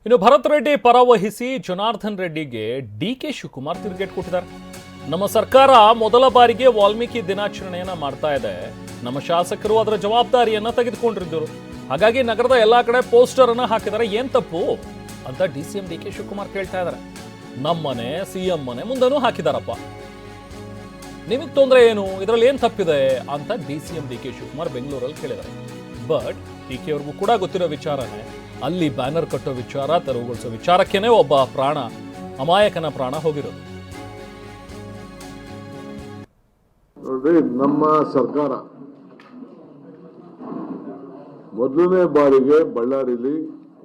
ಇನ್ನು ಭರತ್ ರೆಡ್ಡಿ ಪರ ವಹಿಸಿ ಜನಾರ್ದನ್ ರೆಡ್ಡಿಗೆ ಡಿಕೆ ಶಿವಕುಮಾರ್ ತಿರುಗೇಟು ಕೊಟ್ಟಿದ್ದಾರೆ. ನಮ್ಮ ಸರ್ಕಾರ ಮೊದಲ ಬಾರಿಗೆ ವಾಲ್ಮೀಕಿ ದಿನಾಚರಣೆಯನ್ನ ಮಾಡ್ತಾ ಇದೆ. ನಮ್ಮ ಶಾಸಕರು ಅದರ ಜವಾಬ್ದಾರಿಯನ್ನ ತೆಗೆದುಕೊಂಡಿದ್ದರು. ಹಾಗಾಗಿ ನಗರದ ಎಲ್ಲಾ ಕಡೆ ಪೋಸ್ಟರ್ ಅನ್ನ ಹಾಕಿದ್ದಾರೆ. ಏನ್ ತಪ್ಪು ಅಂತ ಡಿಸಿಎಂ ಡಿಕೆ ಶಿವಕುಮಾರ್ ಕೇಳ್ತಾ ಇದ್ದಾರೆ. ನಮ್ಮನೆ ಸಿಎಂ ಮನೆ ಮುಂದೆನೂ ಹಾಕಿದಾರಪ್ಪ, ನಿಮಗೆ ತೊಂದರೆ ಏನು, ಇದರಲ್ಲಿ ಏನ್ ತಪ್ಪಿದೆ ಅಂತ ಡಿಸಿಎಂ ಡಿಕೆ ಶಿವಕುಮಾರ್ ಬೆಂಗಳೂರಲ್ಲಿ ಕೇಳಿದ್ದಾರೆ. ಬಟ್ ಡಿಕೆ ಅವ್ರಿಗೂ ಕೂಡ ಗೊತ್ತಿರೋ ವಿಚಾರನೇ, ಅಲ್ಲಿ ಬ್ಯಾನರ್ ಕಟ್ಟೋ ವಿಚಾರ, ತೆರವುಗೊಳಿಸೋ ವಿಚಾರಕ್ಕೇನೆ ಒಬ್ಬ ಪ್ರಾಣ, ಅಮಾಯಕನ ಪ್ರಾಣ ಹೋಗಿರೋದು. ನೋಡ್ರಿ, ನಮ್ಮ ಸರ್ಕಾರ ಮೊದಲನೇ ಬಾರಿಗೆ ಬಳ್ಳಾರಿಲಿ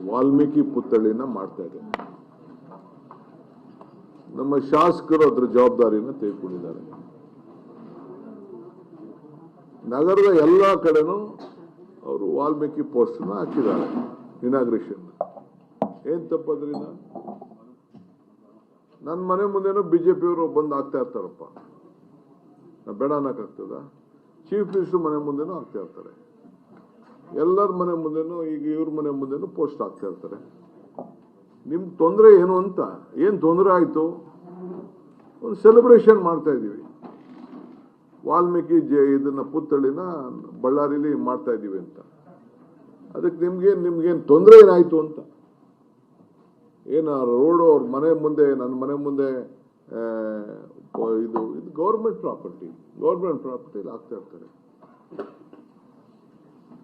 ವಾಲ್ಮೀಕಿ ಪುತ್ಥಳಿನ ಮಾಡ್ತಾ ಇದೆ. ನಮ್ಮ ಶಾಸಕರು ಅದರ ಜವಾಬ್ದಾರಿನ ತೆಗೆದುಕೊಂಡಿದ್ದಾರೆ. ನಗರದ ಎಲ್ಲ ಕಡೆನೂ ಅವರು ವಾಲ್ಮೀಕಿ ಪೋಸ್ಟರ್ನ ಹಾಕಿದ್ದಾರೆ. ಇನಾಗ್ರೇಷನ್ ಏನ್ ತಪ್ಪದ್ರಿಂದ? ನನ್ನ ಮನೆ ಮುಂದೆನೂ ಬಿಜೆಪಿಯವರು ಬಂದು ಆಗ್ತಾ ಇರ್ತಾರಪ್ಪ, ನಾ ಬೇಡ ಅನ್ನಕ್ಕಾಗ್ತದ? ಚೀಫ್ ಮಿನಿಸ್ಟರ್ ಮನೆ ಮುಂದೆನೂ ಆಗ್ತಾ ಇರ್ತಾರೆ, ಎಲ್ಲರ ಮನೆ ಮುಂದೆನೂ, ಈಗ ಇವ್ರ ಮನೆ ಮುಂದೆನೂ ಪೋಸ್ಟ್ ಆಗ್ತಾ ಇರ್ತಾರೆ. ನಿಮ್ಗೆ ತೊಂದರೆ ಏನು ಅಂತ? ಏನ್ ತೊಂದರೆ ಆಯ್ತು? ಒಂದು ಸೆಲೆಬ್ರೇಷನ್ ಮಾಡ್ತಾ ಇದೀವಿ, ವಾಲ್ಮೀಕಿ ಇದನ್ನ ಪುತ್ಥಳಿನ ಬಳ್ಳಾರಿಲಿ ಮಾಡ್ತಾ ಇದೀವಿ ಅಂತ. ಅದಕ್ಕೆ ನಿಮ್ಗೇನು ತೊಂದರೆ ಏನಾಯ್ತು ಅಂತ? ಏನ ರೋಡ್ ಅವ್ರ ಮನೆ ಮುಂದೆ, ನನ್ನ ಮನೆ ಮುಂದೆ ಇದು ಗೌರ್ಮೆಂಟ್ ಪ್ರಾಪರ್ಟಿಲಿ ಆಗ್ತಾ ಇರ್ತಾರೆ.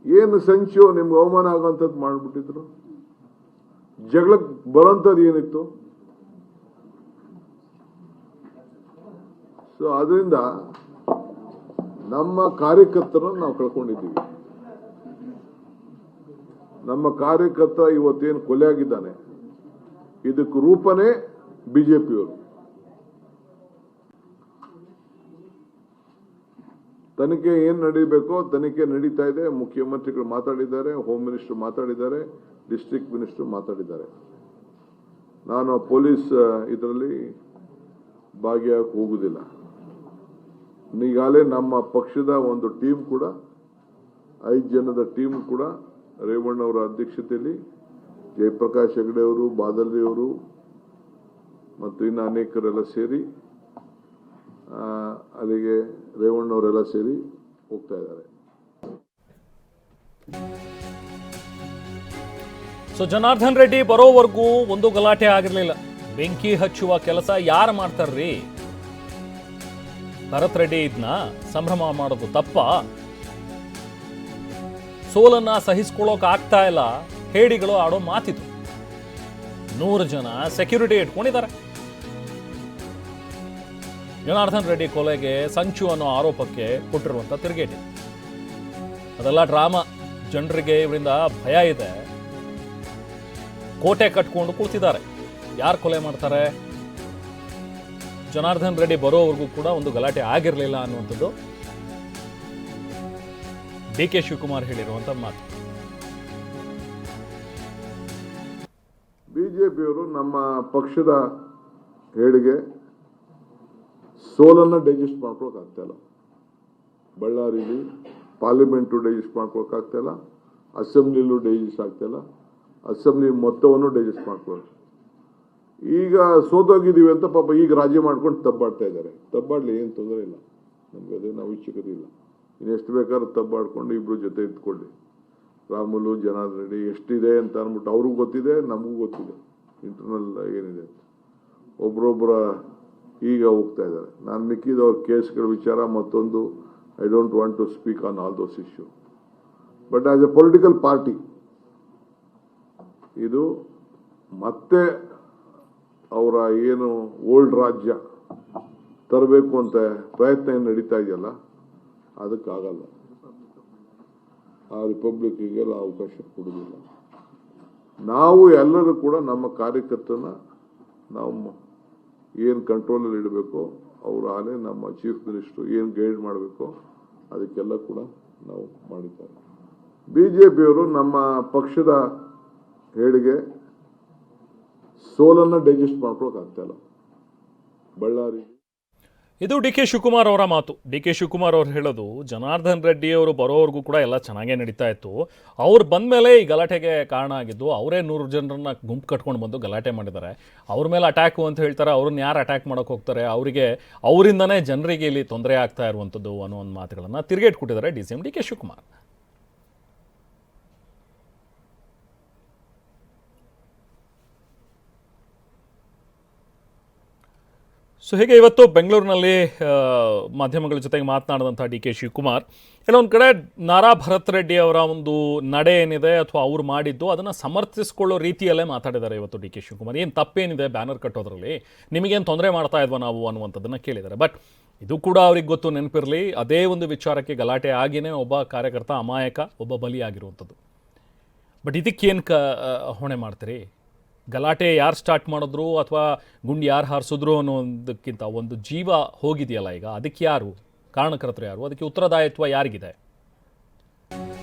ಏನು ಸಂಚು ನಿಮ್ಗೆ ಅವಮಾನ ಆಗುವಂಥದ್ದು ಮಾಡ್ಬಿಟ್ಟಿದ್ರು? ಜಗಳಕ್ಕೆ ಬರೋಂಥದ್ದು ಏನಿತ್ತು? ಸೊ ಅದರಿಂದ ನಮ್ಮ ಕಾರ್ಯಕರ್ತರನ್ನು ನಾವು ಕಳ್ಕೊಂಡಿದ್ದೀವಿ. ನಮ್ಮ ಕಾರ್ಯಕರ್ತ ಇವತ್ತೇನು ಕೊಲೆ ಆಗಿದ್ದಾನೆ, ಇದಕ್ಕೆ ರೂಪನೇ ಬಿಜೆಪಿಯವರು. ತನಿಖೆ ಏನ್ ನಡೀಬೇಕೋ ತನಿಖೆ ನಡೀತಾ ಇದೆ. ಮುಖ್ಯಮಂತ್ರಿಗಳು ಮಾತಾಡಿದ್ದಾರೆ, ಹೋಮ್ ಮಿನಿಸ್ಟರ್ ಮಾತಾಡಿದ್ದಾರೆ, ಡಿಸ್ಟ್ರಿಕ್ಟ್ ಮಿನಿಸ್ಟರ್ ಮಾತಾಡಿದ್ದಾರೆ. ನಾನು ಪೊಲೀಸ್ ಇದರಲ್ಲಿ ಭಾಗಿಯಾಗಕ್ಕೆ ಹೋಗುದಿಲ್ಲ. ಈಗಾಗಲೇ ನಮ್ಮ ಪಕ್ಷದ ಒಂದು ಟೀಮ್ ಕೂಡ, 5 ಜನದ ಟೀಮ್ ಕೂಡ ರೇವಣ್ಣ ಅವರ ಅಧ್ಯಕ್ಷತೆಯಲ್ಲಿ ಜಯಪ್ರಕಾಶ್ ಹೆಗಡೆ ಅವರು, ಬಾದಲ್ರಿ ಅವರು ಮತ್ತು ಇನ್ನು ಅನೇಕರೆಲ್ಲ ಸೇರಿ ಅಲ್ಲಿಗೆ ರೇವಣ್ಣ ಅವರೆಲ್ಲ ಸೇರಿ ಹೋಗ್ತಾ ಇದ್ದಾರೆ. ಸೊ ಜನಾರ್ದನ್ ರೆಡ್ಡಿ ಬರೋವರೆಗೂ ಒಂದು ಗಲಾಟೆ ಆಗಿರ್ಲಿಲ್ಲ. ಬೆಂಕಿ ಹಚ್ಚುವ ಕೆಲಸ ಯಾರು ಮಾಡ್ತಾರ್ರಿ? ಭರತ್ ರೆಡ್ಡಿ ಇದನ್ನ ಸಂಭ್ರಮ ಮಾಡೋದು ತಪ್ಪ? ಸೋಲನ್ನ ಸಹಿಸ್ಕೊಳ್ಳೋಕೆ ಆಗ್ತಾ ಇಲ್ಲ, ಹೇಡಿಗಳು ಆಡೋ ಮಾತಿತು. 100 ಜನ ಸೆಕ್ಯೂರಿಟಿ ಇಟ್ಕೊಂಡಿದ್ದಾರೆ. ಜನಾರ್ದನ್ ರೆಡ್ಡಿ ಕೊಲೆಗೆ ಸಂಚು ಅನ್ನೋ ಆರೋಪಕ್ಕೆ ಕೊಟ್ಟಿರುವಂತ ತಿರುಗೇಟು ಅದೆಲ್ಲ ಡ್ರಾಮಾ. ಜನರಿಗೆ ಇವರಿಂದ ಭಯ ಇದೆ, ಕೋಟೆ ಕಟ್ಕೊಂಡು ಕೂತಿದ್ದಾರೆ. ಯಾರು ಕೊಲೆ ಮಾಡ್ತಾರೆ? ಜನಾರ್ದನ್ ರೆಡ್ಡಿ ಬರೋವರೆಗೂ ಕೂಡ ಒಂದು ಗಲಾಟೆ ಆಗಿರಲಿಲ್ಲ ಅನ್ನುವಂಥದ್ದು ಡಿಕೆ ಶಿವಕುಮಾರ್ ಹೇಳಿರುವಂತ ಮಾತು. ಬಿಜೆಪಿಯವರು ನಮ್ಮ ಪಕ್ಷದ ಹೇಳಿಗೆ ಸೋಲನ್ನ ಡೈಜೆಸ್ಟ್ ಮಾಡ್ಕೊಳಕ್ ಆಗ್ತಾ ಇಲ್ಲ. ಬಳ್ಳಾರಿಲಿ ಪಾರ್ಲಿಮೆಂಟು ಡೈಜೆಸ್ಟ್ ಮಾಡ್ಕೊಳಕ್ ಆಗ್ತಾ ಇಲ್ಲ, ಅಸೆಂಬ್ಲಿಲೂ ಡೈಜೆಸ್ಟ್ ಆಗ್ತಾ ಇಲ್ಲ, ಅಸೆಂಬ್ಲಿ ಮೊತ್ತವನ್ನು ಡೈಜೆಸ್ಟ್ ಮಾಡ್ಕೊಳ್ಳೋದು. ಈಗ ಸೋತೋಗಿದ್ದೀವಿ ಅಂತ ಪಾಪ ಈಗ ರಾಜಿ ಮಾಡ್ಕೊಂಡು ತಬ್ಬಾಡ್ತಾ ಇದ್ದಾರೆ. ತಬ್ಬಾಡ್ಲಿ, ಏನು ತೊಂದರೆ ಇಲ್ಲ, ನಮ್ಗೆ ಅದೇನು ಅವಶ್ಯಕತೆ ಇಲ್ಲ. ಇನ್ನೆಷ್ಟು ಬೇಕಾದ್ರೂ ತಬ್ಬಾಡ್ಕೊಂಡು ಇಬ್ರು ಜೊತೆ ಇದ್ಕೊಳ್ಳಿ. ರಾಮುಲು, ಜನಾರ್ದನ್ ರೆಡ್ಡಿ ಎಷ್ಟಿದೆ ಅಂತ ಅಂದ್ಬಿಟ್ಟು ಅವ್ರಿಗೂ ಗೊತ್ತಿದೆ, ನಮಗೂ ಗೊತ್ತಿದೆ ಇಂಟರ್ನಲ್ ಏನಿದೆ ಅಂತ. ಒಬ್ರೊಬ್ಬರ ಈಗ ಹೋಗ್ತಾ ಇದ್ದಾರೆ. ನಾನು ಮಿಕ್ಕಿದವ್ರ ಕೇಸ್ಗಳ ವಿಚಾರ ಮತ್ತೊಂದು, I don't want to speak on all those issue. But as a political party ಇದು ಮತ್ತೆ ಅವರ ಏನು ಓಲ್ಡ್ ರಾಜ್ಯ ತರಬೇಕು ಅಂತ ಪ್ರಯತ್ನ ಏನು ನಡೀತಾ ಇದೆಯಲ್ಲ, ಅದಕ್ಕಾಗಲ್ಲ. ಆ ರಿಪಬ್ಲಿಕ್ಗೆಲ್ಲ ಅವಕಾಶ ಕೊಡುವುದಿಲ್ಲ. ನಾವು ಎಲ್ಲರೂ ಕೂಡ ನಮ್ಮ ಕಾರ್ಯಕರ್ತನ ನಾವು ಏನು ಕಂಟ್ರೋಲಲ್ಲಿ ಇಡಬೇಕು, ಅವರ ಆಲೆ ನಮ್ಮ ಚೀಫ್ ಮಿನಿಸ್ಟರ್ ಏನು ಗೈಡ್ ಮಾಡಬೇಕು ಅದಕ್ಕೆಲ್ಲ ಕೂಡ ನಾವು ಮಾಡಿದ್ದಾರೆ. ಬಿಜೆಪಿಯವರು ನಮ್ಮ ಪಕ್ಷದ ಹೇಳಿಗೆ ಸೋಲನ್ನ ಡೈಜೆಸ್ಟ್ ಮಾಡ್ಕೊಳಕ್ ಆಗ್ತಾ ಇಲ್ಲ. ಬಳ್ಳಾರಿ ಇದು ಡಿ ಕೆ ಶಿವಕುಮಾರ್ ಅವರ ಮಾತು. ಡಿ ಕೆ ಶಿವಕುಮಾರ್ ಅವ್ರು ಹೇಳೋದು, ಜನಾರ್ದನ್ ರೆಡ್ಡಿ ಅವರು ಬರೋವರೆಗೂ ಕೂಡ ಎಲ್ಲ ಚೆನ್ನಾಗೇ ನಡೀತಾ ಇತ್ತು, ಅವ್ರು ಬಂದ ಮೇಲೆ ಈ ಗಲಾಟೆಗೆ ಕಾರಣ ಆಗಿದ್ದು, ಅವರೇ 100 ಜನರನ್ನ ಗುಂಪು ಕಟ್ಕೊಂಡು ಬಂದು ಗಲಾಟೆ ಮಾಡಿದ್ದಾರೆ, ಅವ್ರ ಮೇಲೆ ಅಟ್ಯಾಕು ಅಂತ ಹೇಳ್ತಾರೆ, ಅವ್ರನ್ನ ಯಾರು ಅಟ್ಯಾಕ್ ಮಾಡೋಕೆ ಹೋಗ್ತಾರೆ, ಅವರಿಂದನೇ ಜನರಿಗೆ ಇಲ್ಲಿ ತೊಂದರೆ ಆಗ್ತಾ ಇರುವಂಥದ್ದು ಅನ್ನೋ ಒಂದು ಮಾತುಗಳನ್ನು ತಿರುಗೇಟ್ ಕೊಟ್ಟಿದ್ದಾರೆ D C M D K Shivakumar. So ಹೀಗೆ ಇವತ್ತು ಬೆಂಗಳೂರಿನಲ್ಲಿ ಮಾಧ್ಯಮಗಳ ಜೊತೆಗೆ ಮಾತನಾಡಿದಂಥ ಡಿ ಕೆ ಶಿವಕುಮಾರ್ ಕೆಲವೊಂದು ಕಡೆ ನಾರಾ ಭರತ್ ರೆಡ್ಡಿ ಅವರ ಒಂದು ನಡೆ ಏನಿದೆ ಅಥವಾ ಅವ್ರು ಮಾಡಿದ್ದು ಅದನ್ನು ಸಮರ್ಥಿಸ್ಕೊಳ್ಳೋ ರೀತಿಯಲ್ಲೇ ಮಾತಾಡಿದ್ದಾರೆ ಇವತ್ತು ಡಿ ಕೆ ಶಿವಕುಮಾರ್. ಏನು ತಪ್ಪೇನಿದೆ ಬ್ಯಾನರ್ ಕಟ್ಟೋದ್ರಲ್ಲಿ, ನಿಮಗೇನು ತೊಂದರೆ ಮಾಡ್ತಾ ಇದ್ವಾ ನಾವು ಅನ್ನುವಂಥದ್ದನ್ನು ಕೇಳಿದ್ದಾರೆ. ಬಟ್ ಇದು ಕೂಡ ಅವ್ರಿಗೆ ಗೊತ್ತು, ನೆನಪಿರಲಿ, ಅದೇ ಒಂದು ವಿಚಾರಕ್ಕೆ ಗಲಾಟೆ ಆಗಿಯೇ ಒಬ್ಬ ಕಾರ್ಯಕರ್ತ ಅಮಾಯಕ, ಒಬ್ಬ ಬಲಿಯಾಗಿರುವಂಥದ್ದು. ಬಟ್ ಇದಕ್ಕೇನು ಹೊಣೆ ಮಾಡ್ತೀರಿ? ಗಲಾಟೆ ಯಾರು ಸ್ಟಾರ್ಟ್ ಮಾಡಿದ್ರು ಅಥವಾ ಗುಂಡು ಯಾರು ಹಾರಿಸಿದ್ರು ಅನ್ನೋದಕ್ಕಿಂತ ಒಂದು ಜೀವ ಹೋಗಿದೆಯಲ್ಲ ಈಗ, ಅದಕ್ಕೆ ಯಾರು ಕಾರಣಕರ್ತರು, ಯಾರು ಅದಕ್ಕೆ ಉತ್ತರದಾಯಿತ್ವ ಯಾರಿಗಿದೆ?